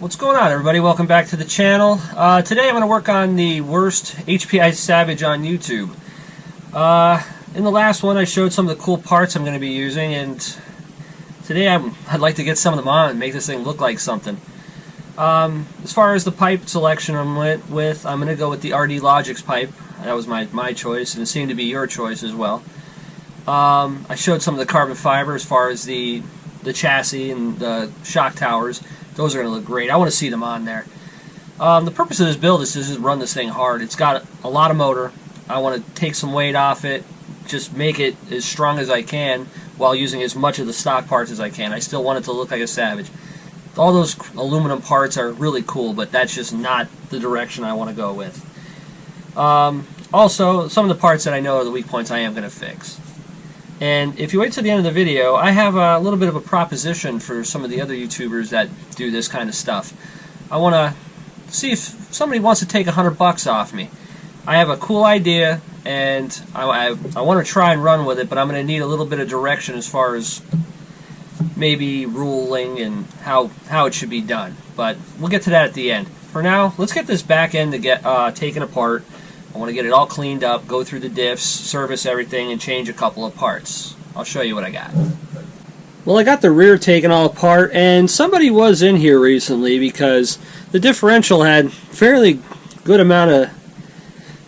What's going on, everybody? Welcome back to the channel. Today I'm going to work on the worst HPI Savage on YouTube. In the last one I showed some of the cool parts I'm going to be using, and today I'd like to get some of them on and make this thing look like something. As far as the pipe selection I'm going to go with the RD Logix pipe. That was my choice, and it seemed to be your choice as well. I showed some of the carbon fiber as far as the chassis and the shock towers. Those are going to look great. I want to see them on there. The purpose of this build is to just run this thing hard. It's got a lot of motor. I want to take some weight off it, just make it as strong as I can while using as much of the stock parts as I can. I still want it to look like a Savage. All those aluminum parts are really cool, but that's just not the direction I want to go with. Also, some of the parts that I know are the weak points I am going to fix. And if you wait to the end of the video, I have a little bit of a proposition for some of the other YouTubers that do this kind of stuff. I want to see if somebody wants to take $100 off me. I have a cool idea, and I want to try and run with it, but I'm going to need a little bit of direction as far as maybe ruling and how it should be done. But we'll get to that at the end. For now, let's get this back end to get taken apart. I want to get it all cleaned up, go through the diffs, service everything, and change a couple of parts. I'll show you what I got. Well, I got the rear taken all apart, and somebody was in here recently because the differential had fairly good amount of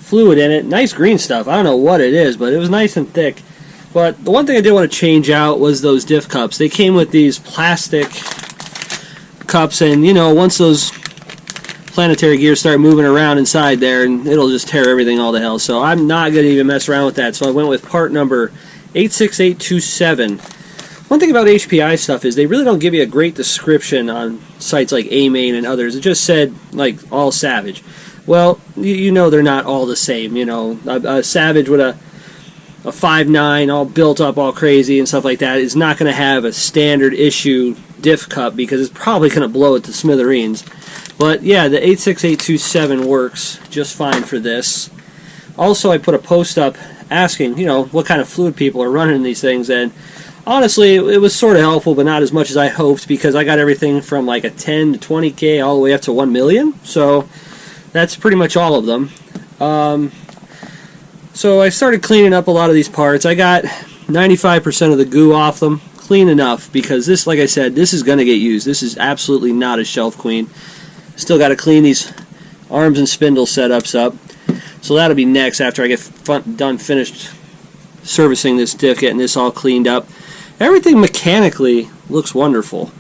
fluid in it. Nice green stuff. I don't know what it is, but it was nice and thick. But the one thing I did want to change out was those diff cups. They came with these plastic cups, and you know, once those planetary gears start moving around inside there, and it'll just tear everything all to hell. So I'm not going to even mess around with that. So I went with part number 86827. One thing about HPI stuff is they really don't give you a great description on sites like A-Main and others. It just said like all Savage. Well, you know they're not all the same. You know, a Savage with a 5.9 all built up all crazy and stuff like that is not going to have a standard issue diff cup because it's probably going to blow it to smithereens. But yeah, the 86827 works just fine for this. Also, I put a post up asking, you know, what kind of fluid people are running these things, and honestly, it was sort of helpful, but not as much as I hoped, because I got everything from like a 10 to 20K all the way up to 1 million, so that's pretty much all of them. So I started cleaning up a lot of these parts. I got 95% of the goo off them, clean enough, because this, like I said, this is going to get used. This is absolutely not a shelf queen. Still got to clean these arms and spindle setups up. So that'll be next after I get finished servicing this diff, getting this all cleaned up. Everything mechanically looks wonderful.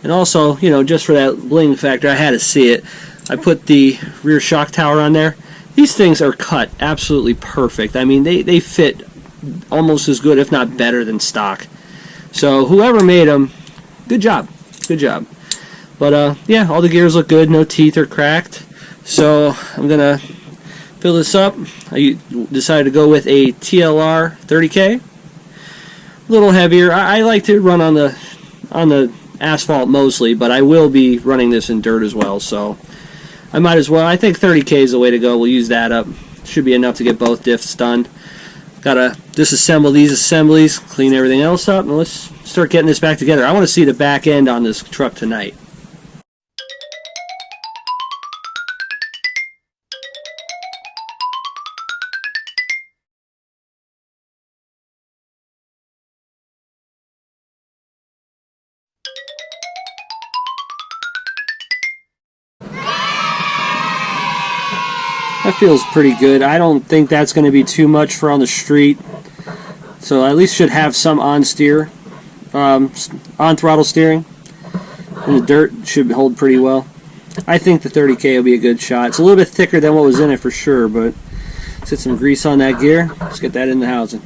And also, you know, just for that bling factor, I had to see it. I put the rear shock tower on there. These things are cut absolutely perfect. I mean, they fit almost as good, if not better, than stock. So whoever made them, good job. Good job. But yeah, all the gears look good. No teeth are cracked. So I'm going to fill this up. I decided to go with a TLR 30K. A little heavier. I like to run on the asphalt mostly, but I will be running this in dirt as well. So I might as well. I think 30K is the way to go. We'll use that up. Should be enough to get both diffs done. Gotta disassemble these assemblies, clean everything else up, and let's start getting this back together. I want to see the back end on this truck tonight. That feels pretty good. I don't think that's going to be too much for on the street. So at least should have some on throttle steering. And the dirt should hold pretty well. I think the 30K will be a good shot. It's a little bit thicker than what was in it for sure, but let's get some grease on that gear. Let's get that in the housing.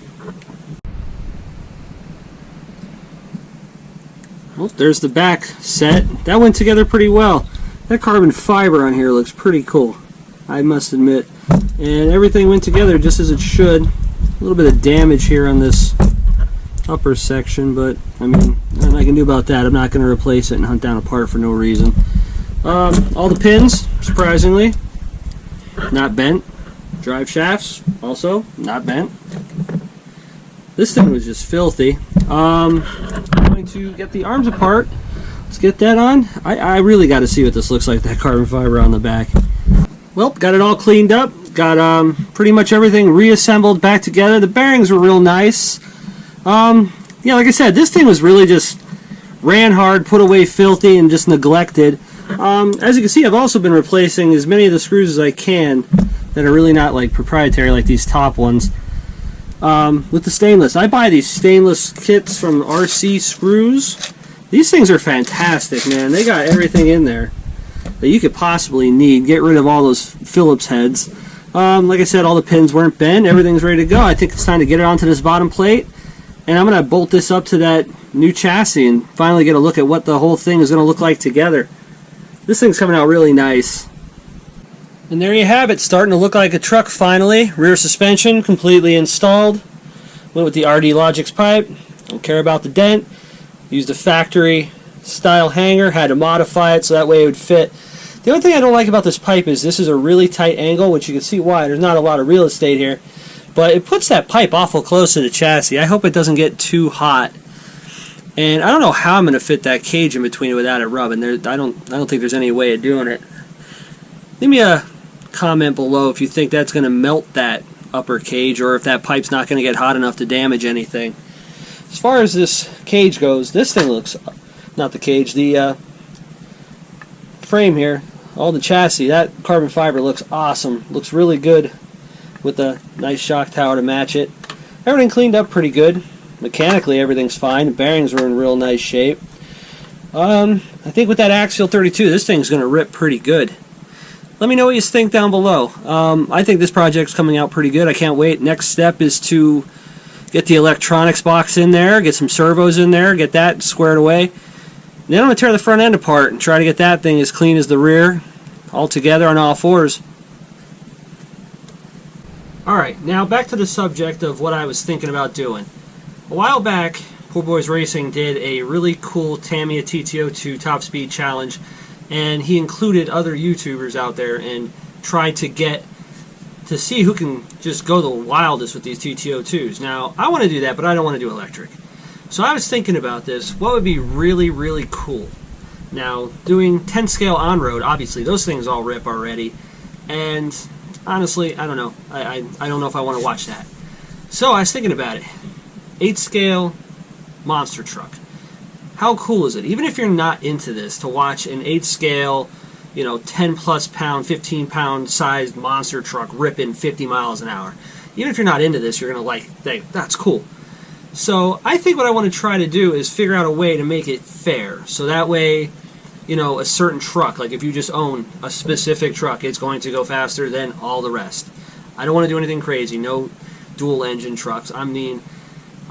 Well, there's the back set. That went together pretty well. That carbon fiber on here looks pretty cool, I must admit. And everything went together just as it should. A little bit of damage here on this upper section, but I mean, nothing I can do about that. I'm not going to replace it and hunt down a part for no reason. All the pins, surprisingly, not bent. Drive shafts, also not bent. This thing was just filthy. I'm going to get the arms apart, Let's get that on. I really got to see what this looks like, that carbon fiber on the back. Well, got it all cleaned up. Got pretty much everything reassembled back together. The bearings were real nice. Yeah, like I said, this thing was really just ran hard, put away filthy, and just neglected. As you can see, I've also been replacing as many of the screws as I can that are really not like proprietary, like these top ones, with the stainless. I buy these stainless kits from RC Screws. These things are fantastic, man. They got everything in there that you could possibly need. Get rid of all those Phillips heads. Like I said, all the pins weren't bent. Everything's ready to go. I think it's time to get it onto this bottom plate, and I'm going to bolt this up to that new chassis and finally get a look at what the whole thing is going to look like together. This thing's coming out really nice. And there you have it, starting to look like a truck finally. Rear suspension completely installed. Went with the RD Logix pipe. Don't care about the dent. Used a factory style hanger. Had to modify it so that way it would fit. The only thing I don't like about this pipe is this is a really tight angle, which you can see why. There's not a lot of real estate here. But it puts that pipe awful close to the chassis. I hope it doesn't get too hot. And I don't know how I'm going to fit that cage in between it without it rubbing. I don't think there's any way of doing it. Leave me a comment below if you think that's going to melt that upper cage, or if that pipe's not going to get hot enough to damage anything. As far as this cage goes, this thing looks, not the cage, the frame here, all the chassis, that carbon fiber looks awesome. Looks really good with a nice shock tower to match it. Everything cleaned up pretty good. Mechanically everything's fine. The bearings were in real nice shape. I think with that Axial 32, this thing's going to rip pretty good. Let me know what you think down below. I think this project's coming out pretty good. I can't wait. Next step is to get the electronics box in there, get some servos in there, get that squared away. Then I'm going to tear the front end apart and try to get that thing as clean as the rear, all together on all fours. Alright, now back to the subject of what I was thinking about doing. A while back, Poor Boys Racing did a really cool Tamiya TT02 Top Speed Challenge, and he included other YouTubers out there and tried to get to see who can just go the wildest with these TT02s. Now, I want to do that, but I don't want to do electric. So I was thinking about this. What would be really, really cool? Now, doing 10 scale on-road, obviously, those things all rip already. And honestly, I don't know. I don't know if I want to watch that. So I was thinking about it. 8 scale monster truck. How cool is it? Even if you're not into this, to watch an 8 scale, 10 plus pound, 15 pound sized monster truck ripping 50 miles an hour. Even if you're not into this, you're going to think, that's cool. So I think what I want to try to do is figure out a way to make it fair. So that way, a certain truck, like if you just own a specific truck, it's going to go faster than all the rest. I don't want to do anything crazy. No dual engine trucks.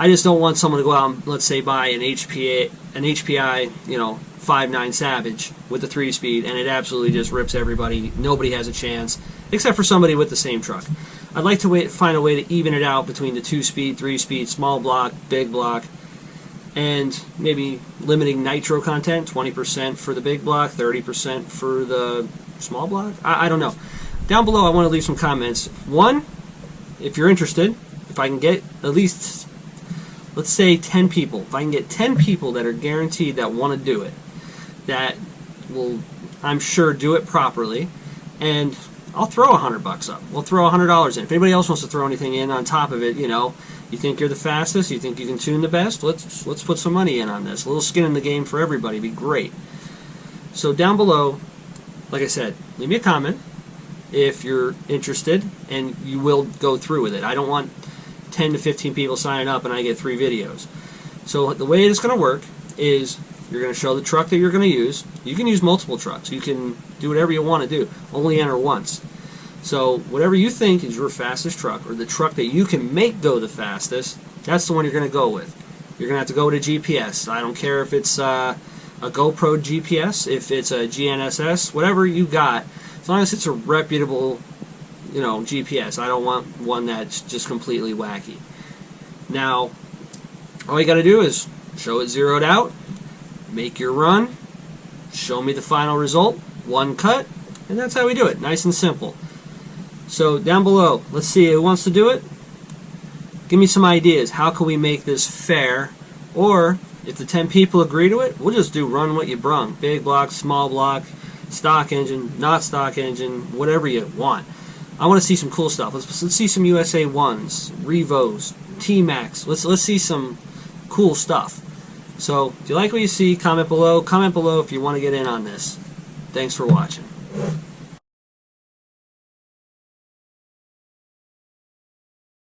I just don't want someone to go out and, let's say, buy an HPI, 5.9 Savage with the 3-speed, and it absolutely just rips everybody. Nobody has a chance, except for somebody with the same truck. I'd like to find a way to even it out between the 2-speed, 3-speed, small block, big block, and maybe limiting nitro content, 20% for the big block, 30% for the small block. I don't know. Down below, I want to leave some comments. One, if you're interested, if I can get at least, let's say 10 people. If I can get 10 people that are guaranteed that want to do it, that will, I'm sure, do it properly, and I'll throw $100 up. We'll throw $100 in. If anybody else wants to throw anything in on top of it, you think you're the fastest, you think you can tune the best, let's put some money in on this. A little skin in the game for everybody would be great. So down below, like I said, leave me a comment if you're interested, and you will go through with it. I don't want 10 to 15 people signing up and I get 3 videos. So the way it's going to work is you're going to show the truck that you're going to use. You can use multiple trucks. You can do whatever you want to do. Only enter once. So whatever you think is your fastest truck, or the truck that you can make go the fastest, that's the one you're going to go with. You're going to have to go with a GPS. I don't care if it's a GoPro GPS, if it's a GNSS, whatever you got, as long as it's a reputable GPS. I don't want one that's just completely wacky. Now, all you got to do is show it zeroed out, make your run, show me the final result, one cut, and that's how we do it. Nice and simple. So down below, let's see who wants to do it. Give me some ideas. How can we make this fair? Or If the 10 people agree to it, we'll just do run what you brung. Big block, small block, stock engine, not stock engine, whatever you want. I want to see some cool stuff. Let's see some USA 1s, Revos, T-Max. Let's see some cool stuff. So if you like what you see, comment below. Comment below if you want to get in on this. Thanks for watching.